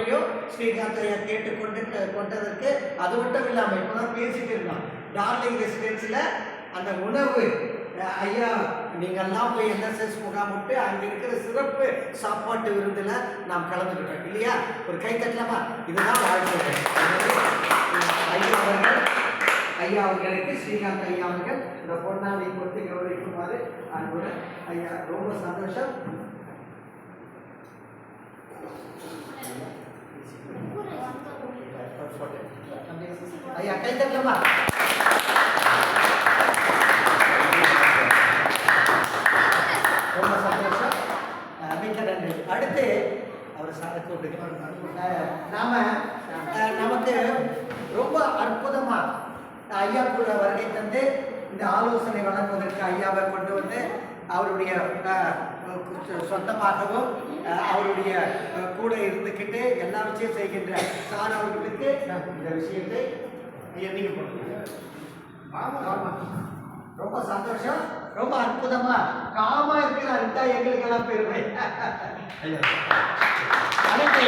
ஆலோசனையும் ஸ்ரீகாந்த் ஐயா கேட்டுக்கொண்டு கொண்டதற்கு அது மட்டும் இல்லாமல் இப்போதான் பேசிட்டு இருக்கோம். டார்லிங் ரெசிடென்சியில் அந்த உணவு ஐயா நீங்கள்லாம் போய் என்எஸ்எஸ் முகாம் விட்டு அங்கே இருக்கிற சிறப்பு சாப்பாட்டு விருந்தில் நாம் கலந்துக்கிட்டோம் இல்லையா? ஒரு கை தட்டலாமா? இதுதான் வாழ்க்கை. ஐயா அவர்களுக்கு ஸ்ரீகாந்த் ஐயா அவர்கள் இந்த பொன்னாவை கொடுத்து கௌரவிக்குமாறு அன்புடன் ஐயா. ரொம்ப சந்தோஷம். ஐயா கை தட்டலாமா? ரொம்ப சந்தோஷம், மிக்க நன்றி. அடுத்து அவர் சாரை கூப்பிட்டு நமக்கு ரொம்ப அற்புதமா ஐயா கூட வருகை தந்து இந்த ஆலோசனை வழங்குவதற்கு ஐயாவை கொண்டு வந்து அவருடைய சொந்தமாகவும் அவருடைய கூட இருந்துக்கிட்டு எல்லா விஷயம் செய்கின்ற சார் அவர்களுக்கு இந்த விஷயத்தை ஐயா நீங்க போடுங்க. ரொம்ப சந்தோஷம், ரொம்ப அற்புதமா காமா இருக்கிறார். எங்களுக்கெல்லாம் பெருமை. அடுத்து